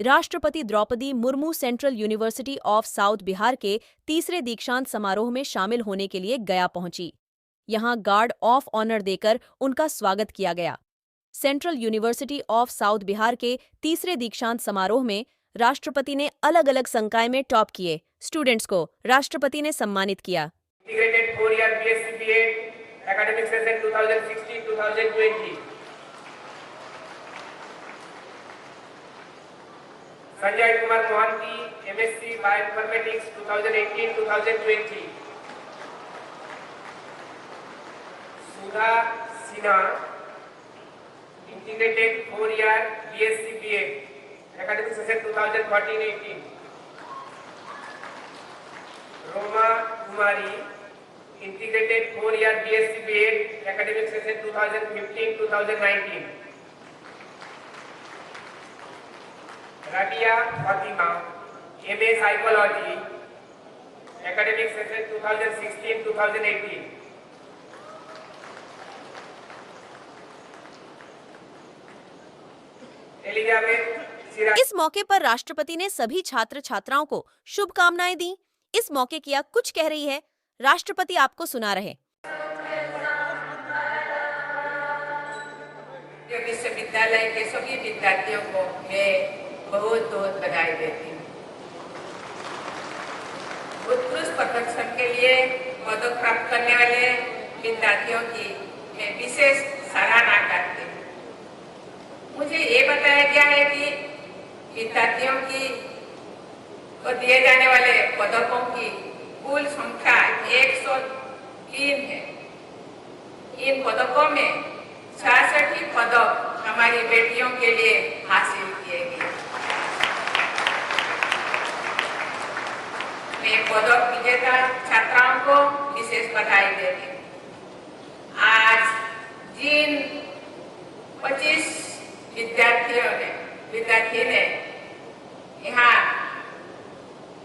राष्ट्रपति Draupadi Murmu Central University of South Bihar के तीसरे दीक्षांत समारोह में शामिल होने के लिए गया पहुंची। यहां गार्ड ऑफ ऑनर देकर उनका स्वागत किया गया। Central University of South Bihar के तीसरे दीक्षांत समारोह में राष्ट्रपति ने अलग अलग संकाय में टॉप किए स्टूडेंट्स को राष्ट्रपति ने सम्मानित किया। Integrated 4-year BSc BA academic session 2016-2020. Sanjay Kumar Mohanty MSc Bioinformatics 2018-2020. सुधा Sinha Integrated 4-year BSc BA academic session 2013-18. Roma कुमारी Integrated 4-year BSc BA academic session 2015-2019. Rabia Fatima MA Psychology academic session 2016-2018. Elizabeth. इस मौके पर राष्ट्रपति ने सभी छात्र छात्राओं को शुभकामनाएं दी। इस मौके किया कुछ कह रही है, राष्ट्रपति आपको सुना रहे। विश्वविद्यालय के सभी विद्यार्थियों को मैं बहुत बहुत बधाई देती हूँ। उत्कृष्ट प्रदर्शन के लिए पदक प्राप्त करने वाले विद्यार्थियों की मैं विशेष सराहना करती हूँ। मुझे ये बताया गया है कि विद्यार्थियों की को दिए जाने वाले पदकों की कुल संख्या 103 है। इन पदकों में 66 पदक हमारी बेटियों के लिए हासिल किए गए। मैं पदक विजेता छात्राओं को विशेष बधाई देती हूँ। आज जिन 25 विद्यार्थी ने यहाँ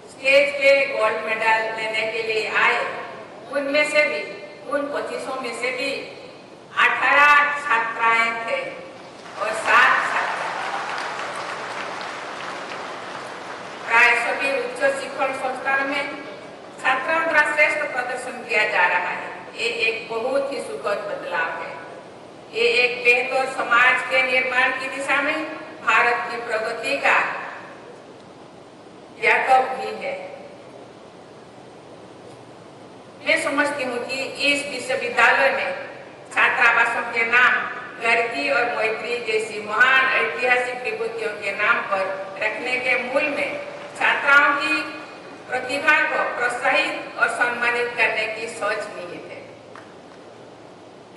स्टेज पे गोल्ड मेडल लेने के लिए आए, उनमें से भी उन 25 में से भी 18 छात्राएं थे और 7 छात्र। प्राय सभी उच्च शिक्षण संस्थानों में छात्राओं द्वारा श्रेष्ठ प्रदर्शन किया जा रहा है। ये एक बहुत ही सुखद बदलाव है। ये एक बेहतर समाज के निर्माण की दिशा में भारत की प्रगति का व्यापक भी है। मैं समझती हूँ कि इस विश्वविद्यालय में छात्रावासों के नाम गार्गी और मैत्री जैसी महान ऐतिहासिक विभूतियों के नाम पर रखने के मूल में छात्राओं की प्रतिभा को प्रोत्साहित और सम्मानित करने की सोच निहित है।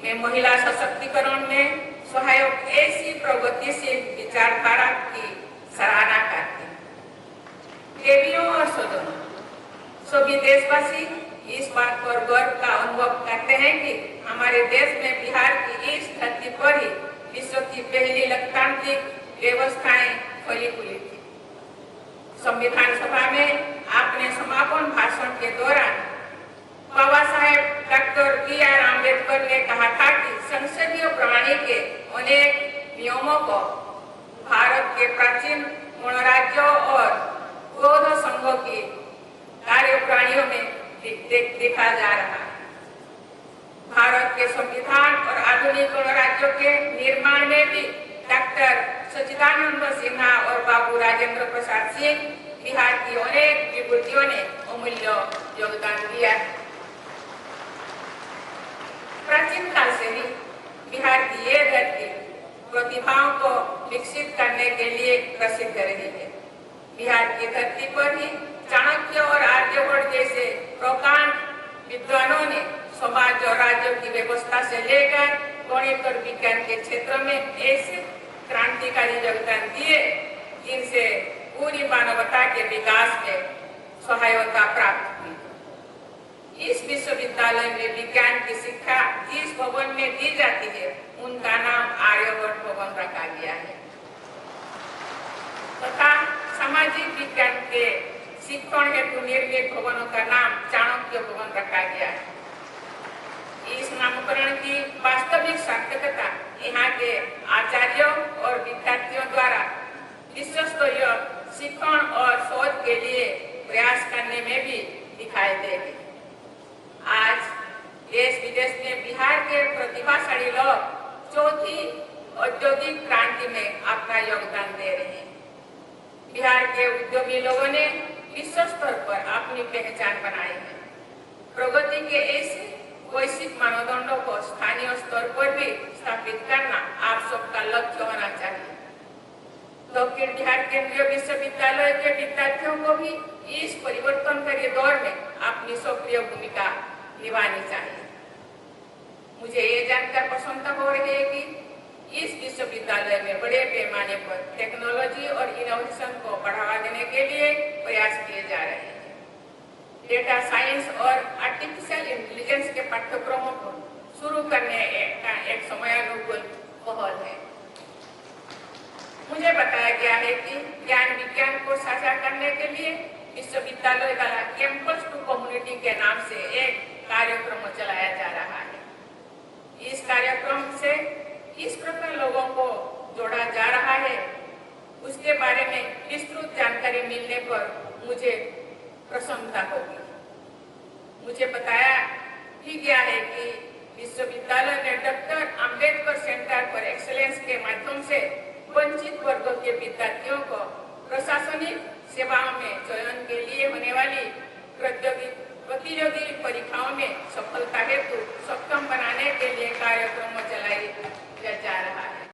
मैं महिला सशक्तिकरण में सहायक ऐसी प्रगतिशील विचारधारा की सराहना करती हूँ। देवियों और सदनों, सभी देशवासी इस बात पर गर्व का अनुभव करते हैं कि हमारे देश में बिहार की इस धरती पर ही विश्व की पहली लोकतांत्रिक व्यवस्थाएं फली फूली थी। संविधान सभा में अपने समापन भाषण के दौरान बाबा साहेब डॉक्टर B.R. आम्बेडकर ने कहा था कि संसदीय प्रणाली के अनेक नियमों को भारत के प्राचीन गणराज्यों और बौद्ध संघों की कार्यप्रणालियों में देखा जा रहा है। भारत के संविधान और आधुनिक गणराज्यों के निर्माण में भी डॉक्टर सच्चिदानंद सिन्हा और बाबू राजेंद्र प्रसाद सिंह बिहार की अनेक विभूतियों ने अमूल्य योगदान दिया। प्राचीन काल से ही बिहार की ये धरती प्रतिभाओं को विकसित करने के लिए प्रसिद्ध रही है। बिहार की धरती पर ही चाणक्य और आर्यभट्ट जैसे प्रकांड विद्वानों ने समाज और राज्यों की व्यवस्था से लेकर गणित और विज्ञान के क्षेत्र में ऐसे क्रांतिकारी योगदान दिए जिनसे पूरी मानवता के विकास में सहायता प्राप्त हुई। इस विश्वविद्यालय में विज्ञान की शिक्षा जिस भवन में दी जाती है उनका नाम आर्यभट्ट भवन रखा गया है तथा सामाजिक विज्ञान के शिक्षण हेतु निर्मित भवनों का नाम चाणक्य भवन रखा गया है। इस नामकरण की वास्तविक सार्थकता यहाँ के आचार्यों और विद्यार्थियों द्वारा विश्वस्तरीय शिक्षण और शोध के लिए प्रयास करने में भी दिखाई देगी। आज देश विदेश में बिहार के प्रतिभाशाली लोग चौथी औद्योगिक क्रांति में अपना योगदान दे रहे हैं। बिहार के उद्यमी लोगों ने विश्व स्तर पर अपनी पहचान बनाई है। प्रगति के ऐसे वैश्विक मानदंडों को स्थानीय स्तर पर भी स्थापित करना आप सबका लक्ष्य होना चाहिए। दक्षिण बिहार केंद्रीय विश्वविद्यालय के विद्यार्थियों को भी इस परिवर्तनकारी दौर में अपनी सक्रिय भूमिका निभानी चाहिए। मुझे ये जानकर प्रसन्नता हो रही है कि इस विश्वविद्यालय में बड़े पैमाने पर टेक्नोलॉजी और इनोवेशन को बढ़ावा देने के लिए प्रयास किए जा रहे हैं। डेटा साइंस और आर्टिफिशियल इंटेलिजेंस के पाठ्यक्रमों को शुरू करने का एक समयानुकूल पहल है। मुझे बताया गया है कि ज्ञान विज्ञान को साझा करने के लिए विश्वविद्यालय द्वारा कैंपस टू कम्युनिटी के नाम से एक कार्यक्रम चलाया जा रहा है। इस कार्यक्रम से किस प्रकार लोगों को जोड़ा जा रहा है, उसके बारे में विस्तृत जानकारी मिलने पर मुझे प्रसन्नता होगी। मुझे बताया भी गया है कि विश्वविद्यालय ने doctor Ambedkar centre for excellence के माध्यम से वंचित वर्गों के विद्यार्थियों को प्रशासनिक सेवाओं में चयन के लिए होने वाली प्रतियोगी परीक्षाओं में सफलता हेतु सक्षम बनाने के लिए कार्यक्रम चलाया जा रहा है।